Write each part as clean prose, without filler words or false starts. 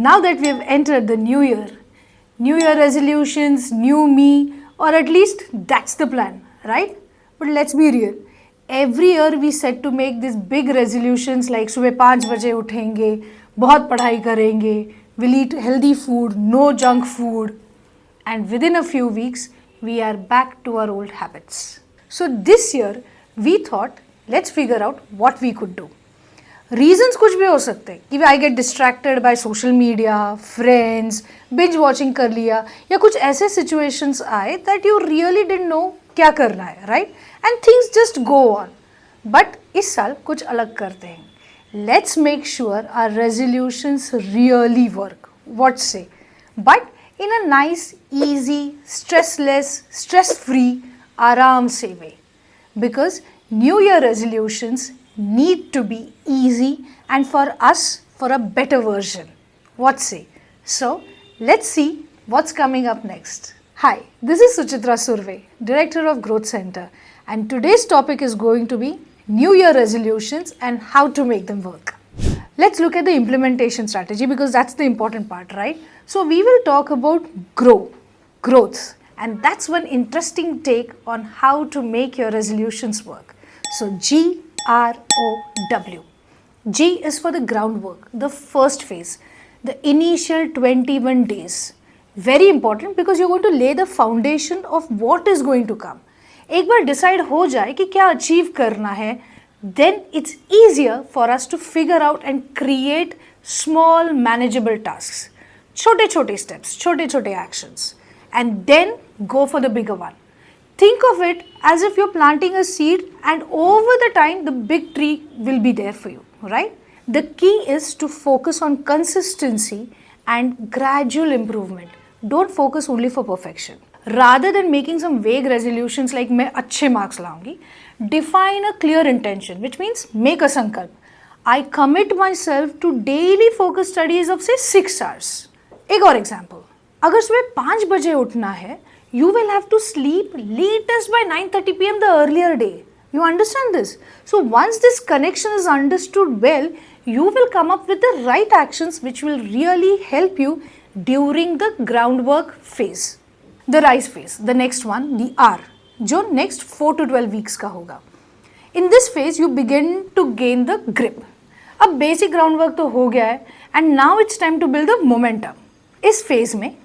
Now that we have entered the new year resolutions, new me, or at least that's the plan, right? But let's be real. Every year we set to make these big resolutions like सुबह 5 बजे उठेंगे, बहुत पढ़ाई करेंगे, we'll eat healthy food, no junk food, and within a few weeks we are back to our old habits. So this year we thought let's figure out what we could do. Reasons कुछ भी हो सकते हैं कि I get distracted by social media, friends, binge watching कर लिया, या कुछ ऐसे सिचुएशंस आए that you really didn't know क्या करना है, right? And things just go on. But इस साल कुछ अलग करते हैं. Let's make sure our resolutions really work. What say? But in a nice, easy, stressless, stress free, आराम से way. Because new year resolutions need to be easy and for us for a better version. What say? So let's see what's coming up next. Hi, this is Suchitra Surve, Director of Growth Center, and today's topic is going to be New Year resolutions and how to make them work. Let's look at the implementation strategy because that's the important part, right? So we will talk about growth, and that's one interesting take on how to make your resolutions work. So GROW. G is for the groundwork, the first phase, the initial 21 days. Very important because you're going to lay the foundation of what is going to come. एक बार decide हो जाए कि क्या achieve करना है, then it's easier for us to figure out and create small manageable tasks. छोटे छोटे steps, छोटे छोटे actions, and then go for the bigger one. Think of it as if you're planting a seed and over the time the big tree will be there for you, right? The key is to focus on consistency and gradual improvement. Don't focus only for perfection. Rather than making some vague resolutions like मैं अच्छे marks लाऊंगी, define a clear intention, which means make a sankalp. I commit myself to daily focus studies of say 6 hours. एक और example. अगर सुबह 5 बजे उठना है, you will have to sleep latest by 9:30 p.m. the earlier day. You understand this? So once this connection is understood well, you will come up with the right actions which will really help you during the groundwork phase. The rise phase, the next one, the R, जो next 4 to 12 weeks का होगा. In this phase, you begin to gain the grip. अब basic groundwork तो हो गया है and now it's time to build the momentum. इस phase में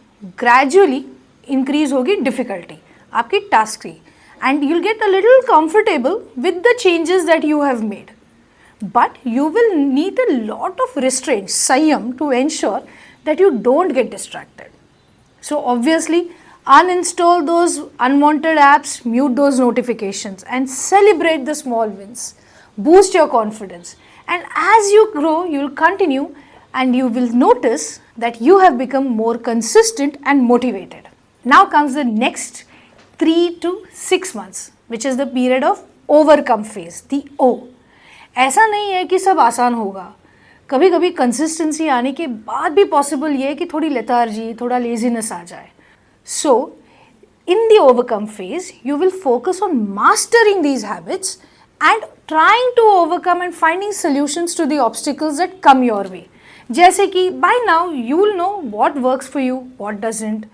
gradually इंक्रीज होगी डिफिकल्टी आपकी टास्क की, and you'll get a little comfortable with the changes that you have made, but you will need a lot of restraint, संयम, to ensure that you don't get distracted. So obviously uninstall those unwanted apps, mute those notifications, and celebrate the small wins. Boost your confidence, and as you grow, you will continue, and you will notice that you have become more consistent and motivated. Now comes the next 3 to 6 months, which is the period of overcome phase, the O. ऐसा नहीं है कि सब आसान होगा. कभी कभी consistency आने के बाद भी पॉसिबल ये है कि थोड़ी लेथार्जी, थोड़ा लेजीनेस आ जाए. So, in the overcome phase, you will focus on mastering these habits and trying to overcome and finding solutions to the obstacles that come your way. जैसे कि by now you will know what works for you, what doesn't.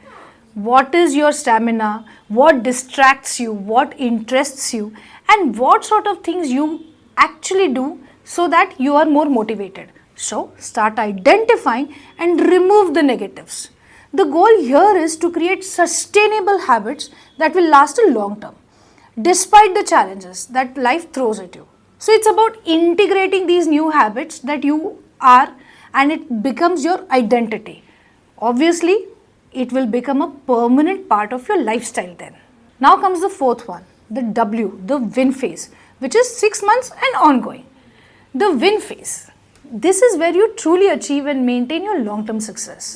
What is your stamina, what distracts you, what interests you, and what sort of things you actually do so that you are more motivated. So start identifying and remove the negatives. The goal here is to create sustainable habits that will last a long term, despite the challenges that life throws at you. So it's about integrating these new habits that you are, and it becomes your identity. Obviously, it will become a permanent part of your lifestyle then. Now comes the fourth one, the W, the win phase, which is 6 months and ongoing. The win phase. This is where you truly achieve and maintain your long-term success.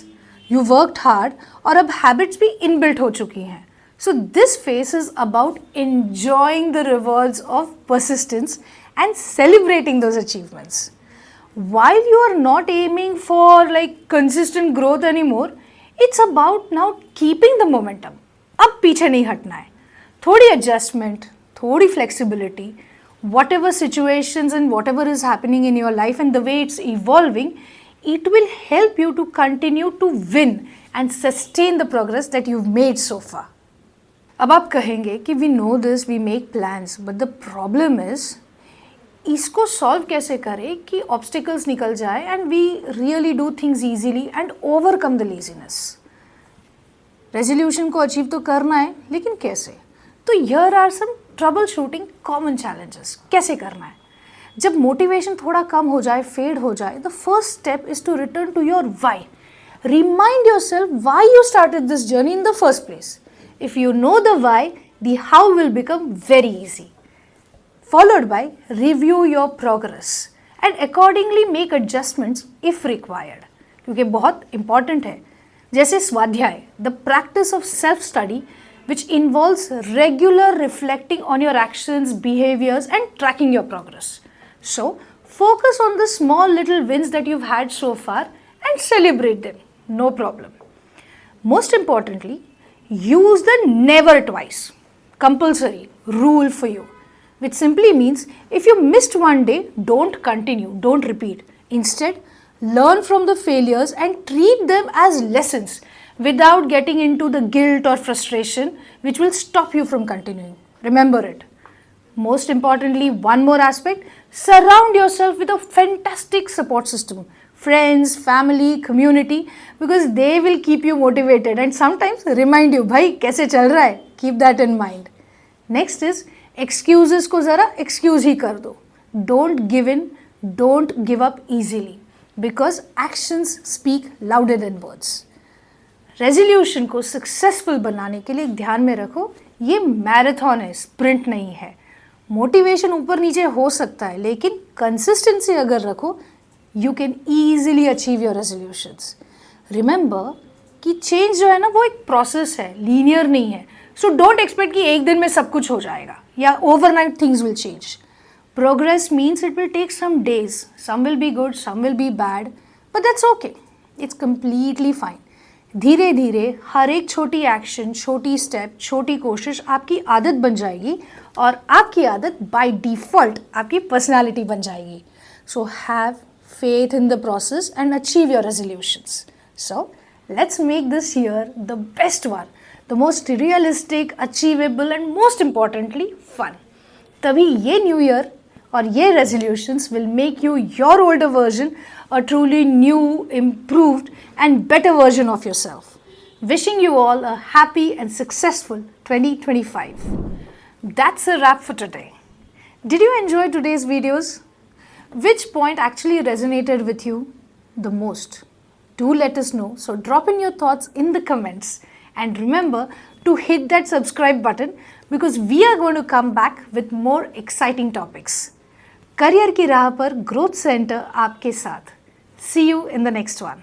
You worked hard और अब habits भी inbuilt हो चुकी हैं. So this phase is about enjoying the rewards of persistence and celebrating those achievements. While you are not aiming for like consistent growth anymore, it's about now keeping the momentum. अब पीछे नहीं हटना है. थोड़ी adjustment, थोड़ी flexibility, whatever situations and whatever is happening in your life and the way it's evolving, it will help you to continue to win and sustain the progress that you've made so far. अब आप कहेंगे कि we know this, we make plans, but the problem is इसको solve कैसे करें कि obstacles निकल जाए and we really do things easily and overcome the laziness. Resolution को अचीव तो करना है, लेकिन कैसे? तो here are some trouble shooting common challenges. कैसे करना है? जब मोटिवेशन थोड़ा कम हो जाए, फेड हो जाए, the first step is to return to your why. Remind yourself why you started this journey in the first place. If you know the why, the how will become very easy. Followed by review your progress and accordingly make adjustments if required. क्योंकि बहुत important है. जैसे स्वाध्याय, the practice of self-study which involves regular reflecting on your actions, behaviors and tracking your progress. So, focus on the small little wins that you've had so far and celebrate them. No problem. Most importantly, use the never twice compulsory rule for you, which simply means if you missed one day, don't continue, don't repeat. Instead, learn from the failures and treat them as lessons without getting into the guilt or frustration which will stop you from continuing. Remember it. Most importantly, one more aspect, surround yourself with a fantastic support system. Friends, family, community, because they will keep you motivated and sometimes remind you, bhai, kaise chal raha hai? Keep that in mind. Next is, excuses को ज़रा excuse ही कर दो. Don't give in, don't give up easily, because actions speak louder than words. Resolution को successful बनाने के लिए ध्यान में रखो, ये मैराथन है, स्प्रिंट नहीं है. मोटिवेशन ऊपर नीचे हो सकता है, लेकिन कंसिस्टेंसी अगर रखो, you can easily achieve your resolutions. Remember कि चेंज जो है ना, वो एक प्रोसेस है, लीनियर नहीं है. सो डोंट एक्सपेक्ट कि एक दिन में सब कुछ हो जाएगा या overnight things will change. Progress means it will take some days, some will be good, some will be bad, but that's okay, it's completely fine. धीरे धीरे हर एक छोटी एक्शन, छोटी स्टेप, छोटी कोशिश आपकी आदत बन जाएगी और आपकी आदत बाय डिफ़ॉल्ट आपकी पर्सनालिटी बन जाएगी. So have faith in the process and achieve your resolutions. So, let's make this year the best one, the most realistic, achievable and most importantly fun. तभी ये न्यू ईयर और ये resolutions will make you your older version a truly new, improved and better version of yourself. Wishing you all a happy and successful 2025. That's a wrap for today. Did you enjoy today's videos? Which point actually resonated with you the most? Do let us know. So drop in your thoughts in the comments and remember to hit that subscribe button because we are going to come back with more exciting topics. Career की राह पर growth centre आपके साथ. See you in the next one.